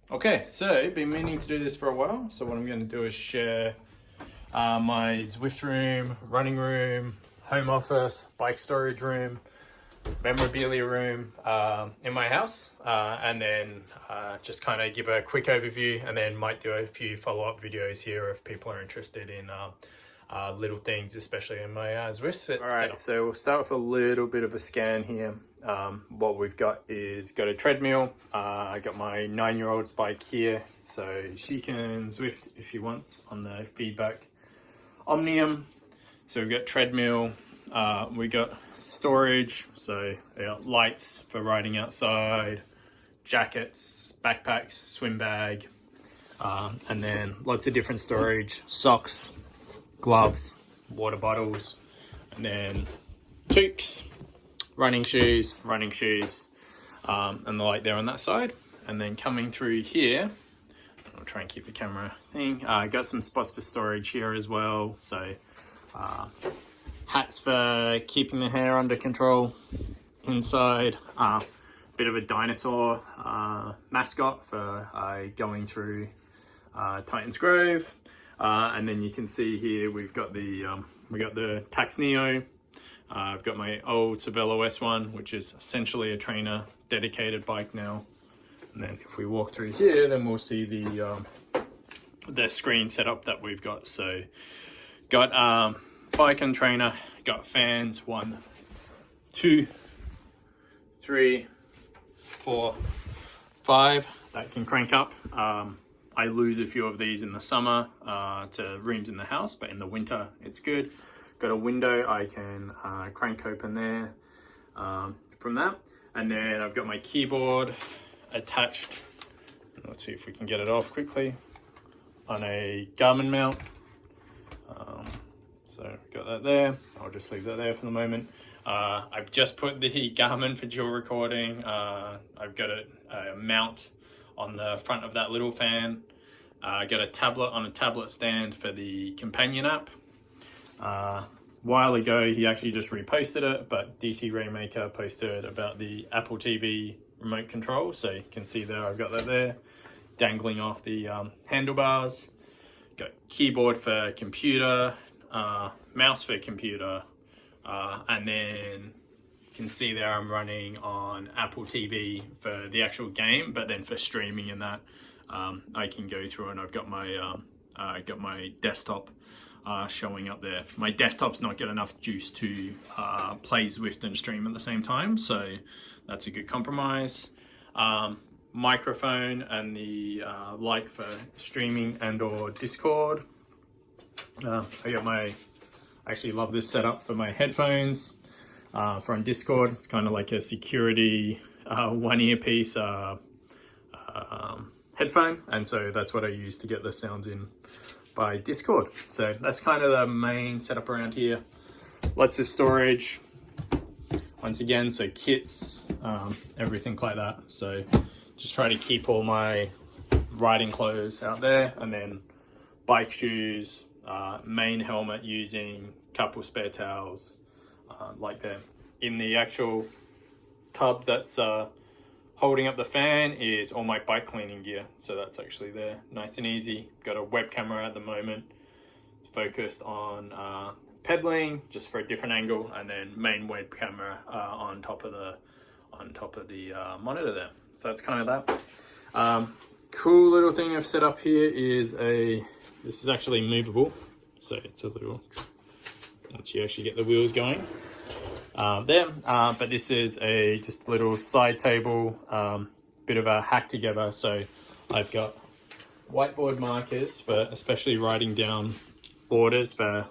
Okay, so been meaning to do this for a while. So what I'm going to do is share my Zwift room, running room, home office, bike storage room, memorabilia room in my house, and then just kind of give a quick overview, and then might do a few follow-up videos here if people are interested in little things, especially in my Zwift setup. All right, so we'll start with a little bit of a scan here. What we've got is got a treadmill. I got my 9-year-old's bike here, so she can Zwift if she wants on the feedback Omnium. So we've got treadmill, we got storage, so we got lights for riding outside, jackets, backpacks, swim bag, and then lots of different storage, socks, gloves, water bottles, and then toques, running shoes, and the light there on that side. And then coming through here, I'll try and keep the camera thing. Got some spots for storage here as well. So hats for keeping the hair under control inside. Bit of a dinosaur mascot for going through Titans Grove. And then you can see here we've got the Tax Neo. I've got my old Cervelo S1, which is essentially a trainer dedicated bike now. And then if we walk through here, then we'll see the screen setup that we've got. So got bike and trainer, got fans, 1, 2, 3, 4, 5 that can crank up. I lose a few of these in the summer to rooms in the house, but in the winter it's good. Got a window I can crank open there from that. And then I've got my keyboard attached. Let's see if we can get it off quickly on a Garmin mount. So got that there. I'll just leave that there for the moment. I've just put the Garmin for dual recording. I've got a mount on the front of that little fan. I got a tablet on a tablet stand for the companion app. While ago, he actually just reposted it, but DC Rainmaker posted about the Apple TV remote control. So you can see there, I've got that there, dangling off the handlebars. Got keyboard for computer, mouse for computer, and then you can see there I'm running on Apple TV for the actual game, but then for streaming and that, I can go through and I've got my desktop showing up there. My desktop's not got enough juice to play Zwift and stream at the same time, so that's a good compromise. Microphone and the light for streaming and or Discord. I actually love this setup for my headphones from Discord. It's kind of like a security one earpiece headphone, and so that's what I use to get the sounds in by Discord. So that's kind of the main setup around here. Lots of storage once again, so kits, everything like that. So just try to keep all my riding clothes out there, and then bike shoes, main helmet using couple spare towels like that. In the actual tub that's holding up the fan is all my bike cleaning gear, so that's actually there, nice and easy. Got a web camera at the moment, focused on pedaling, just for a different angle, and then main web camera on top of the monitor there. So that's kind of that. Cool little thing I've set up here is this is actually movable, so it's a little, once you actually get the wheels going. But this is just a little side table, bit of a hack together. So I've got whiteboard markers for especially writing down orders for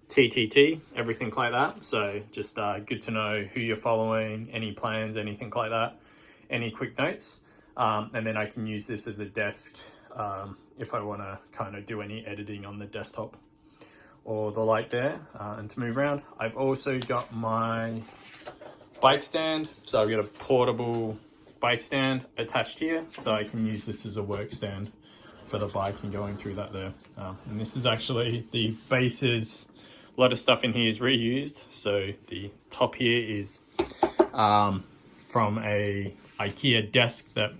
TTT, everything like that. So just good to know who you're following, any plans, anything like that, any quick notes. And then I can use this as a desk if I want to kind of do any editing on the desktop or the light there, and to move around. I've also got my bike stand. So I've got a portable bike stand attached here, so I can use this as a work stand for the bike and going through that there. And this is actually the bases. A lot of stuff in here is reused. So the top here is from a IKEA desk that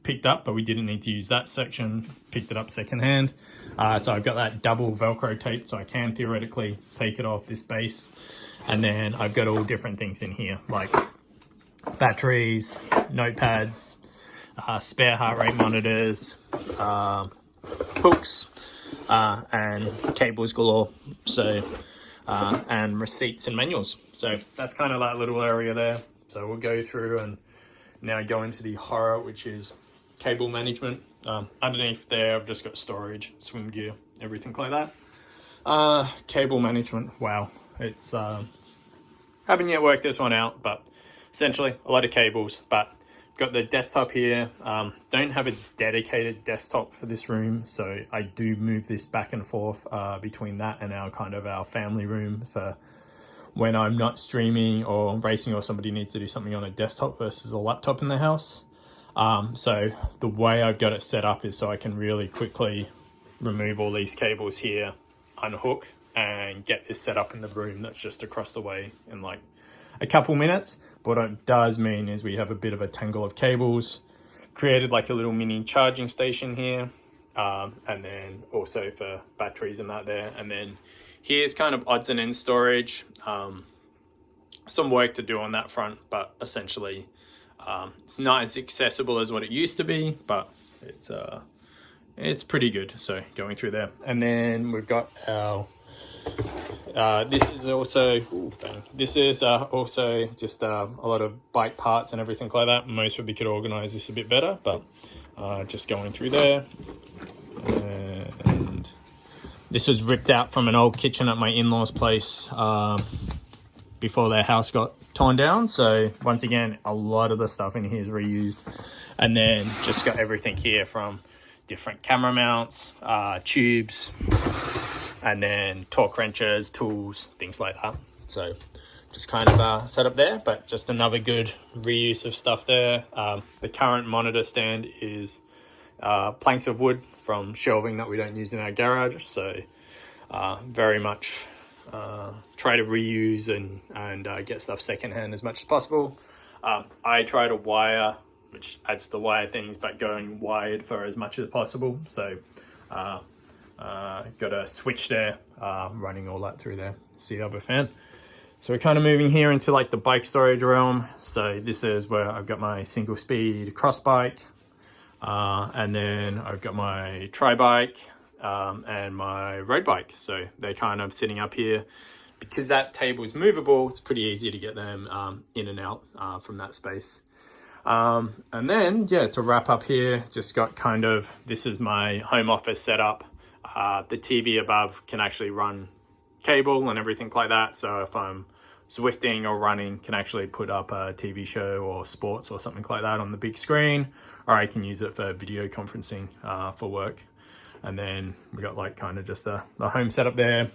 picked up, but we didn't need to use that section. Picked it up secondhand. So I've got that double Velcro tape, so I can theoretically take it off this base. And then I've got all different things in here, like batteries, notepads, spare heart rate monitors, hooks, and cables galore. So, and receipts and manuals. So that's kind of that little area there. So we'll go through and now go into the horror, which is cable management. Underneath there, I've just got storage, swim gear, everything like that. Cable management, wow. It's, haven't yet worked this one out, but essentially a lot of cables, but got the desktop here. Don't have a dedicated desktop for this room, so I do move this back and forth between that and our family room for when I'm not streaming or racing, or somebody needs to do something on a desktop versus a laptop in the house. So the way I've got it set up is so I can really quickly remove all these cables here, unhook, and get this set up in the room that's just across the way in like a couple minutes. But what it does mean is we have a bit of a tangle of cables, created like a little mini charging station here, and then also for batteries and that there. And then here's kind of odds and ends storage. Some work to do on that front, but essentially it's not as accessible as what it used to be, but it's pretty good. So going through there, and then we've got our this is also just a lot of bike parts and everything like that. Most would be could organize this a bit better, but just going through there. And this was ripped out from an old kitchen at my in-laws place before their house got torn down. So once again, a lot of the stuff in here is reused. And then just got everything here from different camera mounts, tubes, and then torque wrenches, tools, things like that. So just kind of set up there, but just another good reuse of stuff there. The current monitor stand is planks of wood from shelving that we don't use in our garage. So very much try to reuse and get stuff secondhand as much as possible. I try to wire, which adds to the wire things, but going wired for as much as possible. So got a switch there, running all that through there. See the other fan. So we're kind of moving here into like the bike storage realm. So this is where I've got my single speed cross bike, and then I've got my tri bike and my road bike. So they're kind of sitting up here. Because that table is movable, it's pretty easy to get them in and out from that space. And then, yeah, to wrap up here, just got kind of, this is my home office setup. The TV above can actually run cable and everything like that. So if I'm Zwifting or running, can actually put up a TV show or sports or something like that on the big screen, or I can use it for video conferencing for work. And then we got like kind of just the home setup there.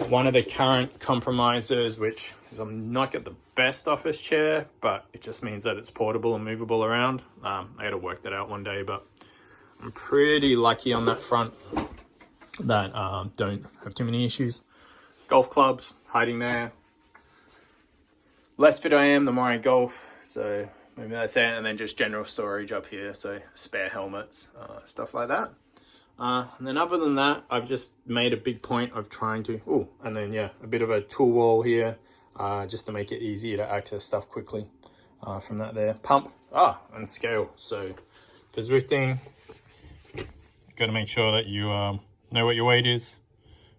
One of the current compromises, which is I'm not got the best office chair, but it just means that it's portable and movable around. I got to work that out one day, but I'm pretty lucky on that front that don't have too many issues. Golf clubs hiding there. Less fit I am, the more I golf. So maybe that's it. And then just general storage up here. So spare helmets, stuff like that. And then other than that, I've just made a big point of trying to, and then yeah, a bit of a tool wall here, just to make it easier to access stuff quickly from that there. Pump, and scale. So for Zwifting, you've got to make sure that you know what your weight is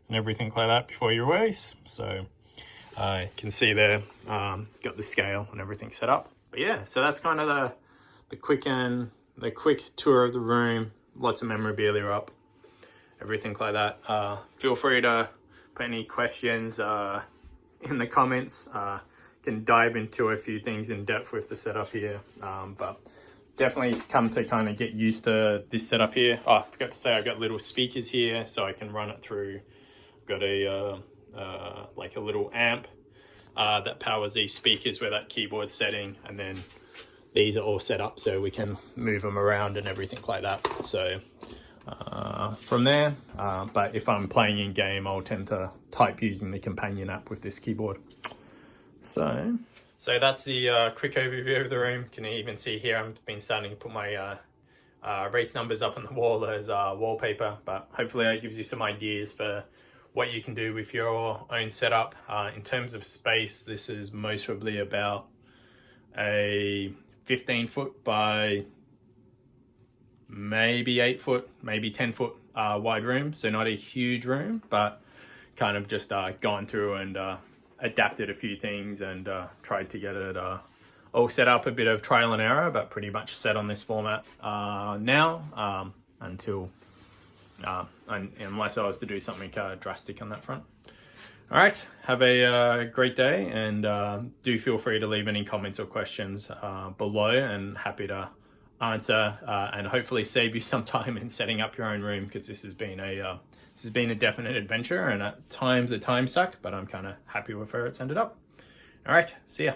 and everything like that before you race. So I can see there, got the scale and everything set up. But yeah, so that's kind of the quick tour of the room. Lots of memorabilia up, everything like that. Feel free to put any questions in the comments. Can dive into a few things in depth with the setup here, but definitely come to kind of get used to this setup here. I forgot to say I've got little speakers here, so I can run it through. Got a like a little amp that powers these speakers where that keyboard's setting, and then these are all set up so we can move them around and everything like that. So from there, but if I'm playing in game, I'll tend to type using the companion app with this keyboard. So that's the quick overview of the room. Can you even see here, I've been starting to put my race numbers up on the wall as wallpaper, but hopefully that gives you some ideas for what you can do with your own setup. In terms of space, this is most probably about a 15 foot by maybe 8 foot, maybe 10 foot wide room. So not a huge room, but kind of just gone through and adapted a few things and tried to get it all set up. A bit of trial and error, but pretty much set on this format now until unless I was to do something drastic on that front. All right, have a great day, and do feel free to leave any comments or questions below, and happy to answer and hopefully save you some time in setting up your own room, because this has been a definite adventure, and at times a time suck, but I'm kind of happy with where it's ended up. All right, see ya.